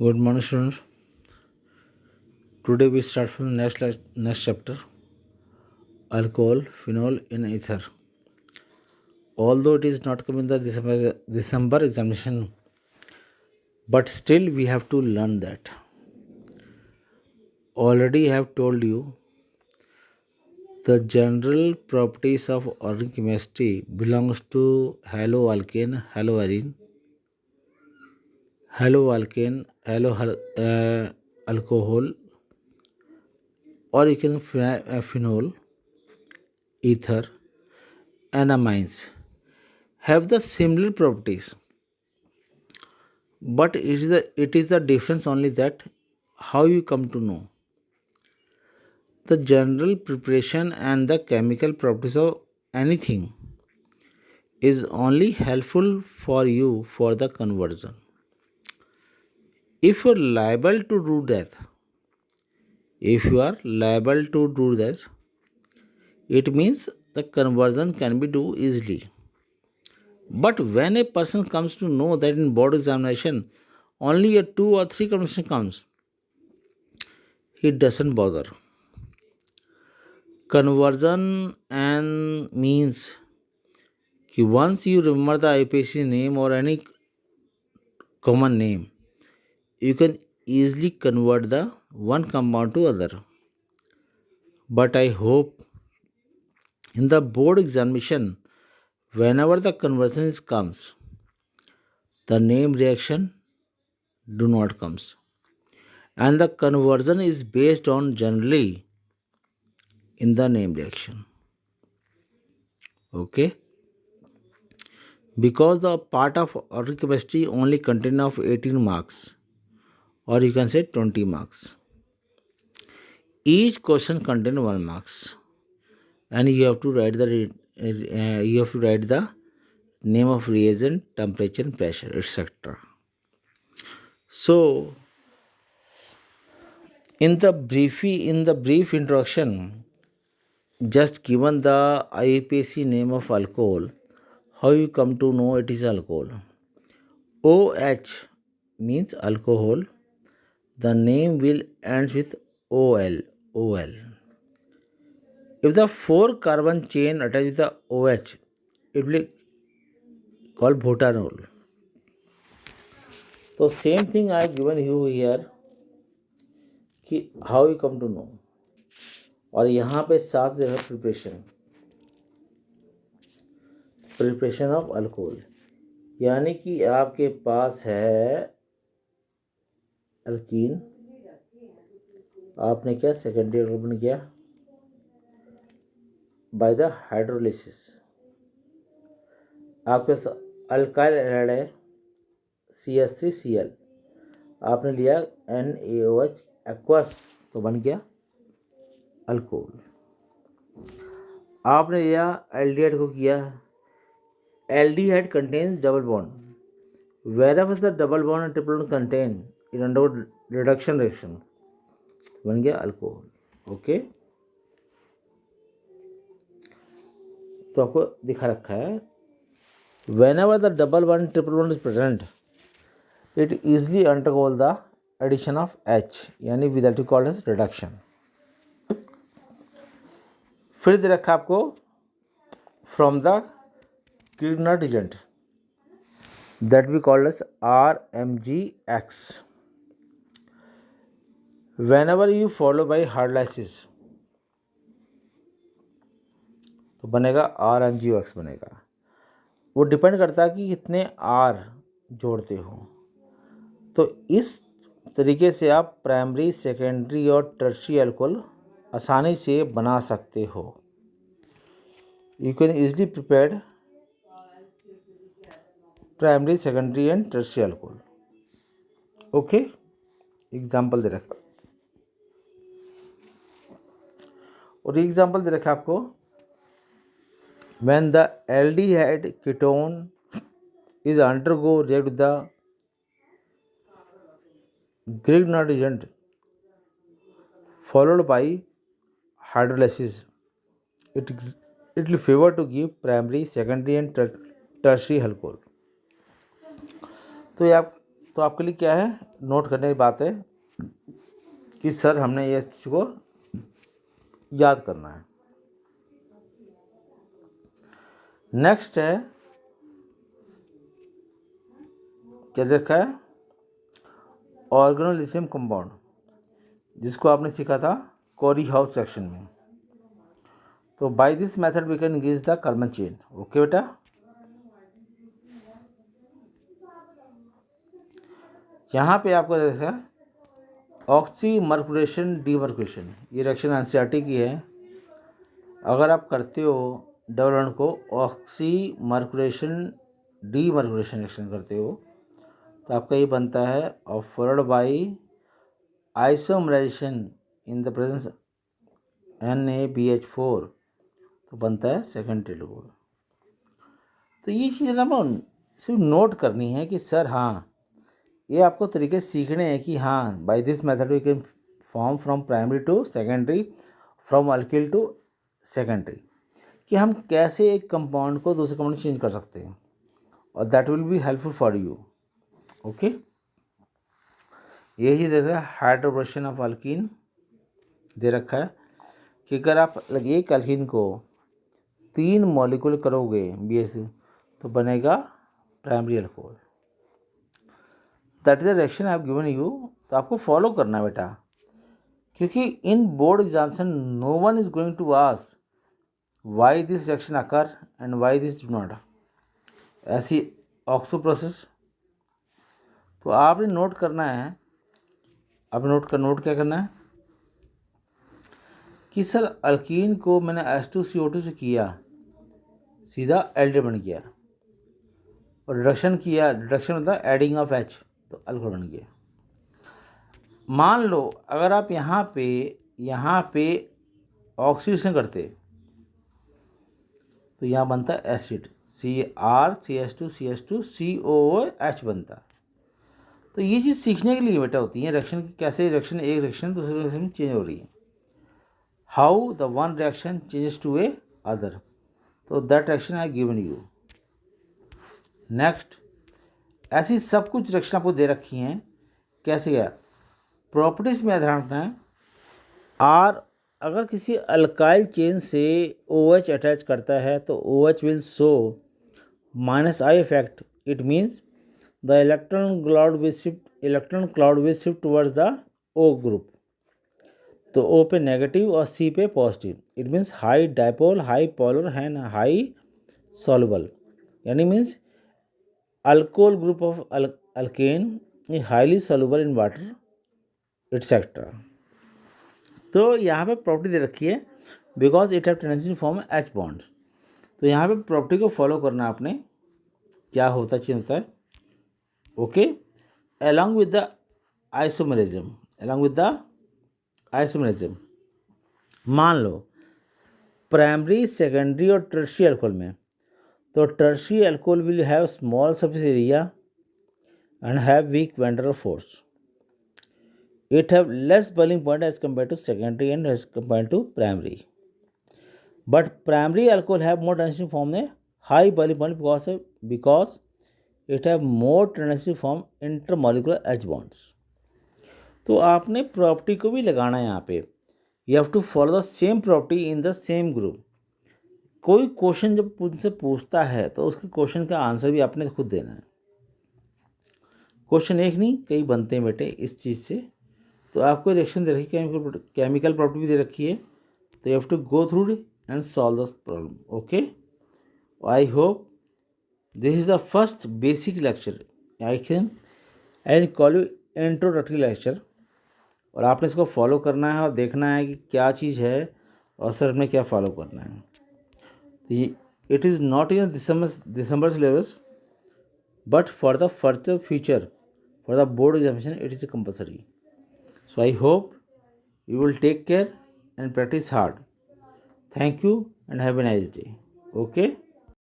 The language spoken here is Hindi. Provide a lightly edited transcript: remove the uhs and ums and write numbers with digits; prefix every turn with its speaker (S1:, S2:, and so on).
S1: Good morning, students. Today we start from the next chapter, alcohol, phenol in ether. Although it is not coming in the December examination, but still we have to learn that. Already I have told you the general properties of organic chemistry belongs to haloalkane, alcohol, or you can phenol, ether, and amines have the similar properties, but it is the difference only that how you come to know the general preparation and the chemical properties of anything is only helpful for you for the conversion. If you are liable to do that, if you are liable to do that, it means the conversion can be do easily. But when a person comes to know that in board examination only a 2 or 3 conversion comes, he doesn't bother. Conversion and means कि once you remember the IPC name or any common name, you can easily convert the one compound to other. But I hope in the board examination, whenever the conversion comes, the name reaction do not comes, and the conversion is based on generally in the name reaction. Okay, because the part of organic chemistry only contain of 18 marks, or you can say 20 marks. Each question contain 1 marks, and you have to write the name of reagent, temperature, and pressure, etc. So in the brief introduction, just given the IUPAC name of alcohol, how you come to know it is alcohol. OH means alcohol. The name will ends with OL. OL. If the 4 carbon chain attached with the OH, it will be called butanol. So same thing I have given you here कि how you come to know. और यहाँ पे साथ जो है प्रिपरेशन ऑफ अल्कोहल, यानी कि आपके पास है अल्कीन, आपने क्या सेकेंडरी अल्कोहल किया बाय द हाइड्रोलिसिस, आपके अल्काइल एराइड है CH3Cl, आपने लिया NaOH एक्वस, तो बन गया अल्कोहल. आपने लिया एल्डिहाइड को किया, aldehyde contains double bond. Wherever the double bond and triple bond contain, it undergo reduction reaction, बन गया अल्कोहल. ओके, तो आपको दिखा रखा है whenever the double bond and triple bond is present, it easily undergoes the addition of H, यानी that we call as reduction. फिर दे रखा आपको from the Grignard agent that we call as RMGX. Whenever you follow by hydrolysis, तो बनेगा RMGX बनेगा. वो डिपेंड करता है कि कितने R जोड़ते हो. तो इस तरीके से आप प्राइमरी, सेकेंडरी और टर्शियरी अल्कोहल आसानी से बना सकते हो. You can easily prepare primary, secondary and tertiary alcohol. Okay, example दे रखा, और एग्जाम्पल दे रखा आपको when the aldehyde ketone is undergo react with the Grignard agent followed by hydrolysis, it will favor to give primary, secondary and tertiary alcohol. तो ये आप तो आपके लिए क्या है, नोट करने की बात है कि सर हमने ये चीज़ को याद करना है। नेक्स्ट है, क्या देखा है, ऑर्गेनोलिथियम कंपाउंड, जिसको आपने सीखा था कोरी हाउस सेक्शन में। तो by this method we can increase the carbon chain. Okay बेटा, यहाँ पे आपको देखा ऑक्सीमर्कुरेशन डीमर्कुरेशन, ये रिएक्शन एनसीईआरटी की है। अगर आप करते हो डबल बॉन्ड को ऑक्सीमर्कुरेशन डीमर्कुरेशन रिएक्शन करते हो तो आपका ये बनता है और followed by isomerization in the presence NaBH4, तो बनता है सेकेंडरी एल्कोहल। तो ये चीज़ ना सिर्फ नोट करनी है कि सर हाँ, ये आपको तरीके सीखने हैं कि हाँ by this method we can form from primary to secondary, from alkyl to secondary, कि हम कैसे एक कंपाउंड को दूसरे कंपाउंड में चेंज कर सकते हैं, और that will be helpful for you. Okay, यही दे रखा है हाइड्रोब्रेशन ऑफ अल्कीन, दे रखा है कि अगर आप एक अल्कीन को 3 मॉलिक्यूल करोगे BS तो बनेगा primary alcohol. That is the reaction I have given you. तो आपको फॉलो करना है बेटा, क्योंकि in board examination no one is going to ask why this reaction occur and why this do not, ऐसी ऑक्सो प्रोसेस। तो आपने नोट करना है, अब नोट क्या करना है कि सर अल्कीन को मैंने H2CO2 से किया, सीधा एल्डिहाइड बन गया, और रिडक्शन किया, रिडक्शन होता है एडिंग ऑफ H, तो अल्कोहल बन गया। मान लो अगर आप यहाँ पे ऑक्सीडेशन करते तो यहाँ बनता है एसिड CrCH2CH2COOH बनता। तो ये चीज़ सीखने के लिए बेटा होती है रिएक्शन की, कैसे रिएक्शन एक रिएक्शन दूसरे रिएक्शन में चेंज हो रही है, how the one reaction changes to a other. तो that reaction I given you. Next, ऐसी सब कुछ रिएक्शन आपको दे रखी हैं, कैसे गया प्रॉपर्टीज में ध्यान रखना है। आर अगर किसी अल्काइल चेन से OH अटैच करता है तो OH will show -I effect, it means the electron cloud will shift towards the O group. तो O पे नेगेटिव और C पे positive, it means high dipole, high polar and high soluble, यानी means alcohol group of alkane is highly soluble in water etcetera. तो यहाँ पे प्रॉपर्टी दे रखी है because it have tendency form H bonds. तो यहाँ पे प्रॉपर्टी को फॉलो करना आपने, क्या होता चेंज होता है। Okay, along with the isomerism, मान लो प्राइमरी, सेकेंडरी और टर्शियरी अल्कोहल में, तो tertiary alcohol will have small surface area and have weak van der force, it have less boiling point as compared to secondary and as compared to primary, but primary alcohol have more tendency to form a high boiling point because it have more tendency to form intermolecular H bonds। तो आपने प्रॉपर्टी को भी लगाना है यहाँ पे, you have to follow the same property in the same group. कोई क्वेश्चन जब उनसे पूछता है तो उसके क्वेश्चन का आंसर भी आपने खुद देना है। क्वेश्चन एक नहीं कई बनते हैं बेटे इस चीज़ से। तो आपको रिएक्शन दे रखी है, केमिकल प्रॉपर्टी भी दे रखी है, तो you have to go through and solve the problem. Okay, I hope this is the first basic lecture, I can call you introductory lecture, और आपने इसको फॉलो करना है और देखना है कि क्या चीज़ है और सर में क्या फॉलो करना है। तो it is not in December syllabus, but for the further future for the board examination it is compulsory. So I hope you will take care and practice hard. Thank you and have a nice day. Okay.